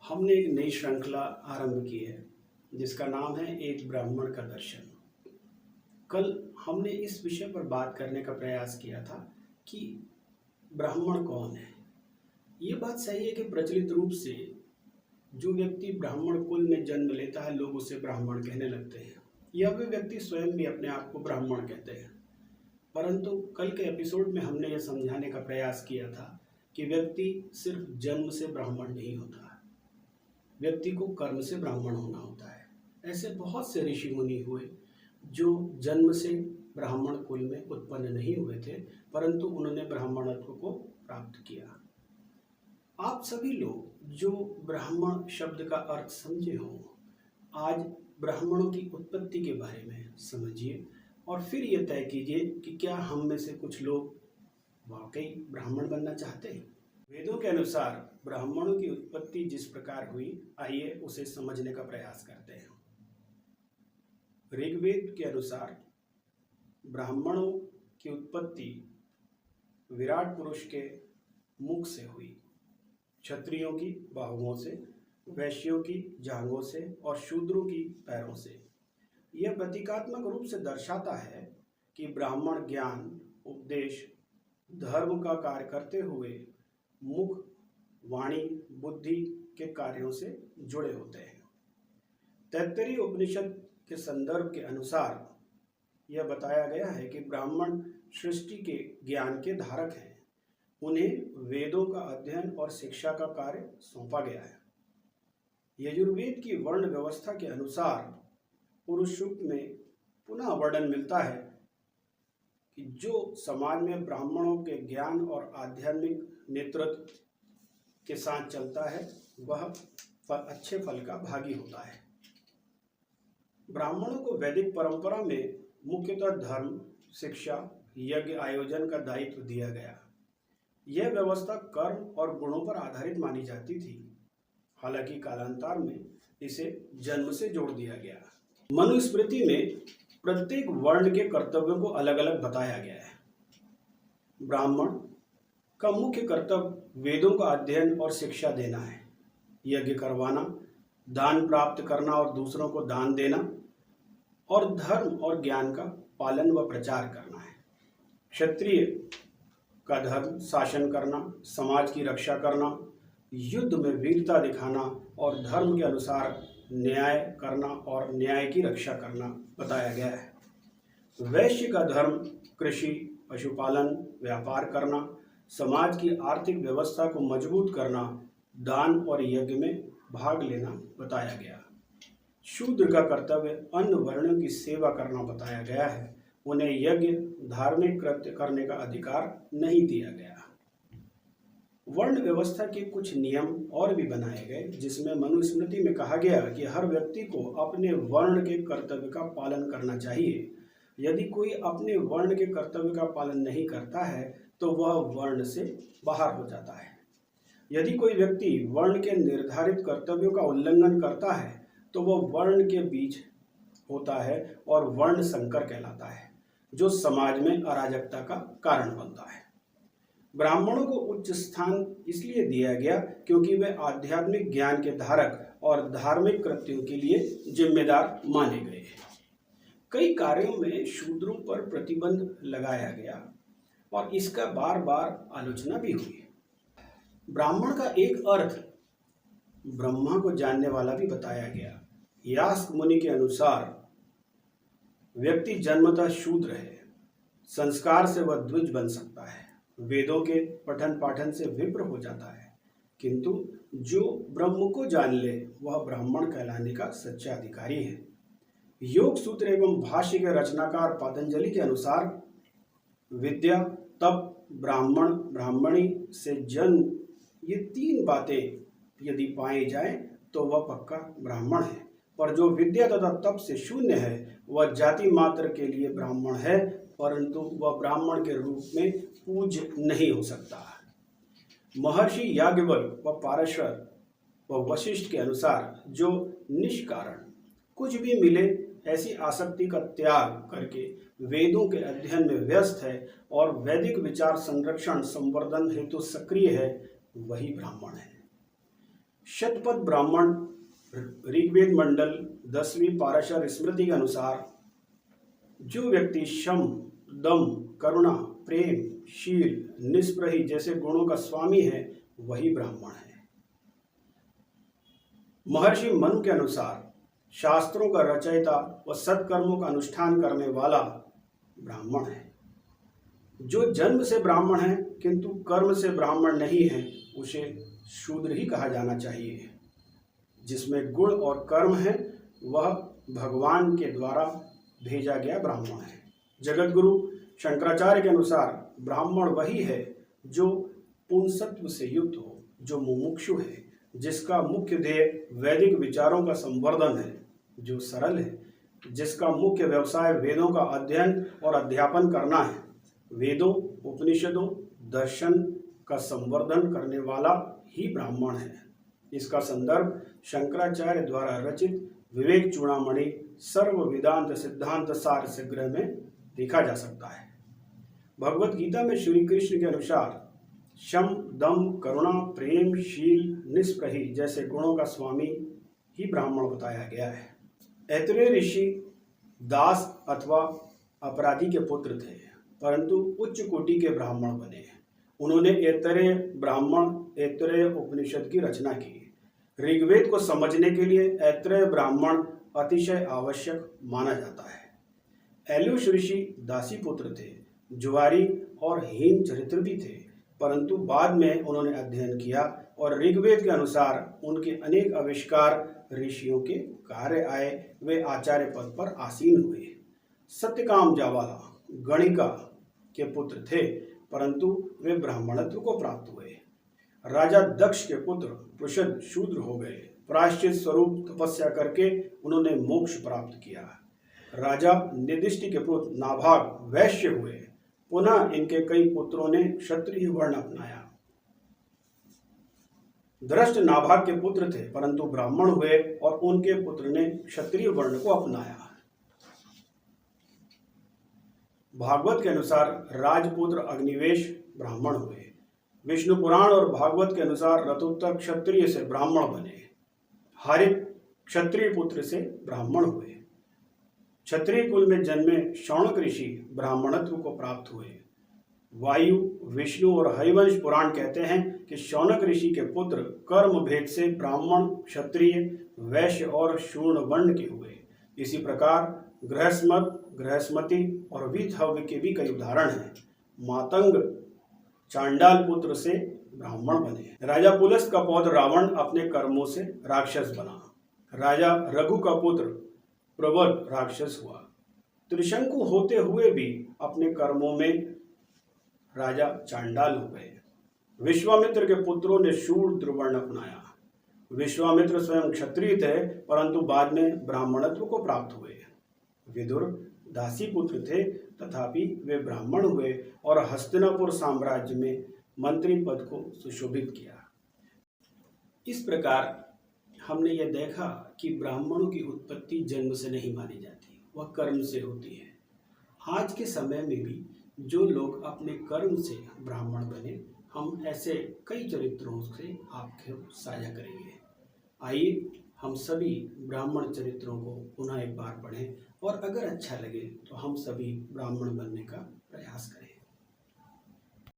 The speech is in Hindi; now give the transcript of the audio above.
हमने एक नई श्रृंखला आरंभ की है जिसका नाम है एक ब्राह्मण का दर्शन। कल हमने इस विषय पर बात करने का प्रयास किया था कि ब्राह्मण कौन है। ये बात सही है कि प्रचलित रूप से जो व्यक्ति ब्राह्मण कुल में जन्म लेता है लोग उसे ब्राह्मण कहने लगते हैं या वे व्यक्ति स्वयं भी अपने आप को ब्राह्मण कहते हैं। परंतु कल के एपिसोड में हमने यह समझाने का प्रयास किया था कि व्यक्ति सिर्फ जन्म से ब्राह्मण नहीं होता, व्यक्ति को कर्म से ब्राह्मण होना होता है। ऐसे बहुत से ऋषि मुनि हुए जो जन्म से ब्राह्मण कुल में उत्पन्न नहीं हुए थे, परंतु उन्होंने ब्राह्मणत्व को प्राप्त किया। आप सभी लोग जो ब्राह्मण शब्द का अर्थ समझे हों, आज ब्राह्मणों की उत्पत्ति के बारे में समझिए और फिर यह तय कीजिए कि क्या हम में से कुछ लोग वाकई ब्राह्मण बनना चाहते हैं। वेदों के अनुसार ब्राह्मणों की उत्पत्ति जिस प्रकार हुई, आइए उसे समझने का प्रयास करते हैं। ऋग्वेद के अनुसार ब्राह्मणों की उत्पत्ति विराट पुरुष के मुख से हुई, क्षत्रियों की बाहुओं से, वैश्यों की जांघों से और शूद्रों की पैरों से। यह प्रतीकात्मक रूप से दर्शाता है कि ब्राह्मण ज्ञान, उपदेश, धर्म का कार्य करते हुए मुख, वाणी, बुद्धि के कार्यों से जुड़े होते हैं। तैत्तरीय उपनिषद के संदर्भ के अनुसार यह बताया गया है कि ब्राह्मण सृष्टि के ज्ञान के धारक हैं। उन्हें वेदों का अध्ययन और शिक्षा का कार्य सौंपा गया है। यजुर्वेद की वर्ण व्यवस्था के अनुसार पुरुष सूक्त में पुनः वर्णन मिलता है कि जो समाज में ब्राह्मणों के ज्ञान और आध्यात्मिक नेतृत्व के साथ चलता है वह अच्छे फल का भागी होता है। ब्राह्मणों को वैदिक परंपरा में मुख्यतः धर्म, शिक्षा, यज्ञ आयोजन का दायित्व दिया गया। यह व्यवस्था कर्म और गुणों पर आधारित मानी जाती थी, हालांकि कालांतर में इसे जन्म से जोड़ दिया गया। मनुस्मृति में प्रत्येक वर्ण के कर्तव्यों को अलग अलग बताया गया है। ब्राह्मण का मुख्य कर्तव्य वेदों का अध्ययन और शिक्षा देना है, यज्ञ करवाना, दान प्राप्त करना और दूसरों को दान देना, और धर्म और ज्ञान का पालन व प्रचार करना है। क्षत्रिय का धर्म शासन करना, समाज की रक्षा करना, युद्ध में वीरता दिखाना और धर्म के अनुसार न्याय करना और न्याय की रक्षा करना बताया गया है। वैश्य का धर्म कृषि, पशुपालन, व्यापार करना, समाज की आर्थिक व्यवस्था को मजबूत करना, दान और यज्ञ में भाग लेना बताया गया। शूद्र का कर्तव्य अन्य वर्णों की सेवा करना बताया गया है। उन्हें यज्ञ, धार्मिक कृत्य करने का अधिकार नहीं दिया गया। वर्ण व्यवस्था के कुछ नियम और भी बनाए गए, जिसमें मनुस्मृति में कहा गया कि हर व्यक्ति को अपने वर्ण के कर्तव्य का पालन करना चाहिए। यदि कोई अपने वर्ण के कर्तव्य का पालन नहीं करता है तो वह वर्ण से बाहर हो जाता है। यदि कोई व्यक्ति वर्ण के निर्धारित कर्तव्यों का उल्लंघन करता है तो वह वर्ण के बीच होता है और वर्ण संकर कहलाता है, जो समाज में अराजकता का कारण बनता है। ब्राह्मणों को उच्च स्थान इसलिए दिया गया क्योंकि वे आध्यात्मिक ज्ञान के धारक और धार्मिक कृत्यों के लिए जिम्मेदार माने गए। कई कार्यों में शूद्रों पर प्रतिबंध लगाया गया और इसका बार बार आलोचना भी हुई। ब्राह्मण का एक अर्थ ब्रह्मा को जानने वाला भी बताया गया। यास्क मुनि के अनुसार व्यक्ति जन्मतः शूद्र है, संस्कार से वह द्विज बन सकता है, वेदों के पठन पाठन से विप्र हो जाता है, किंतु जो ब्रह्म को जान ले वह ब्राह्मण कहलाने का सच्चा अधिकारी है। योग सूत्र एवं भाष्य के रचनाकार पतंजलि के अनुसार विद्या, तप, ब्राह्मण, ब्राह्मणी से जन्म, ये तीन बातें यदि पाई जाए तो वह पक्का ब्राह्मण है। पर जो विद्या तथा तप से शून्य है वह जाति मात्र के लिए ब्राह्मण है, परंतु वह ब्राह्मण के रूप में पूज्य नहीं हो सकता। महर्षि याज्ञवल्क्य व पाराशर व वशिष्ठ के अनुसार जो निष्कारण कुछ भी मिले ऐसी आसक्ति का त्याग करके वेदों के अध्ययन में व्यस्त है और वैदिक विचार संरक्षण संवर्धन हेतु सक्रिय है, वही ब्राह्मण है। शतपथ ब्राह्मण ऋग्वेद मंडल 10वीं पाराशर स्मृति के अनुसार जो व्यक्ति शम, दम, करुणा, प्रेम, शील, निस्पृही जैसे गुणों का स्वामी है वही ब्राह्मण है। महर्षि मनु के अनुसार शास्त्रों का रचयिता व सत्कर्मों का अनुष्ठान करने वाला ब्राह्मण है। जो जन्म से ब्राह्मण है किंतु कर्म से ब्राह्मण नहीं है उसे शूद्र ही कहा जाना चाहिए। जिसमें गुण और कर्म है वह भगवान के द्वारा भेजा गया ब्राह्मण है। जगत गुरु शंकराचार्य के अनुसार ब्राह्मण वही है जो पुंसत्व से युक्त हो, जो मुमुक्षु है, जिसका मुख्य ध्येय वैदिक विचारों का संवर्धन है, जो सरल है, जिसका मुख्य व्यवसाय वेदों का अध्ययन और अध्यापन करना है। वेदों, उपनिषदों, दर्शन का संवर्धन करने वाला ही ब्राह्मण है। इसका संदर्भ शंकराचार्य द्वारा रचित विवेक चूड़ामणि सर्व वेदांत सिद्धांत सार संग्रह में देखा जा सकता है। भगवत गीता में श्री कृष्ण के अनुसार शम, दम, करुणा, प्रेम, शील, निस्पृही जैसे गुणों का स्वामी ही ब्राह्मण बताया गया है। ऐतरेय ऋषि दास अथवा अपराधी के पुत्र थे, परंतु उच्च कोटि के ब्राह्मण बने। उन्होंने ऐतरेय ब्राह्मण ऐतरेय उपनिषद की रचना की। ऋग्वेद को समझने के लिए ऐतरेय ब्राह्मण अतिशय आवश्यक माना जाता है। एल्यूश ऋषि दासी पुत्र थे, जुआरी और हीन चरित्र भी थे, परंतु बाद में उन्होंने अध्ययन किया और ऋग्वेद के अनुसार उनके अनेक आविष्कार ऋषियों के कार्य आए। वे आचार्य पद पर आसीन हुए। सत्यकाम जावाला गणिका के पुत्र थे, परंतु वे ब्राह्मणत्व को प्राप्त हुए। राजा दक्ष के पुत्र पृषद शूद्र हो गए। प्रायश्चित स्वरूप तपस्या करके उन्होंने मोक्ष प्राप्त किया। राजा निदिष्टि के पुत्र नाभाग वैश्य हुए। पुनः इनके कई पुत्रों ने क्षत्रिय वर्ण अपनाया। धृष्ट नाभाग के पुत्र थे, परंतु ब्राह्मण हुए और उनके पुत्र ने क्षत्रिय वर्ण को अपनाया। भागवत के अनुसार राजपुत्र अग्निवेश ब्राह्मण हुए। विष्णु पुराण और भागवत के अनुसार रतोत्तर क्षत्रिय से ब्राह्मण बने। हरित क्षत्रिय पुत्र से ब्राह्मण हुए। क्षत्रिय कुल में जन्मे शौनक ऋषि ब्राह्मणत्व को प्राप्त हुए। वायु, विष्णु और हरिवंश पुराण कहते हैं कि शौनक ऋषि के पुत्र कर्म भेद से ब्राह्मण, क्षत्रिय, वैश्य और शूर्ण वर्ण के हुए। इसी प्रकार गृहस्मत, गृहस्मति और वीतहव्य के भी कई उदाहरण हैं। मातंग चांडाल पुत्र से ब्राह्मण बने। राजा पुलस्त का पौत्र रावण अपने कर्मों से राक्षस बना। राजा रघु का पुत्र प्रवद राक्षस हुआ। त्रिशंकु होते हुए भी अपने कर्मों में राजा चांडाल हो गए। विश्वामित्र के पुत्रों ने शूद्र वर्ण अपनाया। विश्वामित्र स्वयं क्षत्रिय थे, परंतु बाद में ब्राह्मणत्व को प्राप्त हुए। विदुर दासी पुत्र थे, तथापि वे ब्राह्मण हुए और हस्तिनापुर साम्राज्य में मंत्री पद को सुशोभित किया। इस प्रकार हमने यह देखा कि ब्राह्मणों की उत्पत्ति जन्म से नहीं मानी जाती, वह कर्म से होती है। आज के समय में भी जो लोग अपने कर्म से ब्राह्मण बने, हम ऐसे कई चरित्रों से आपको साझा करेंगे। आइए हम सभी ब्राह्मण चरित्रों को पुनः एक बार पढ़ें और अगर अच्छा लगे तो हम सभी ब्राह्मण बनने का प्रयास करें।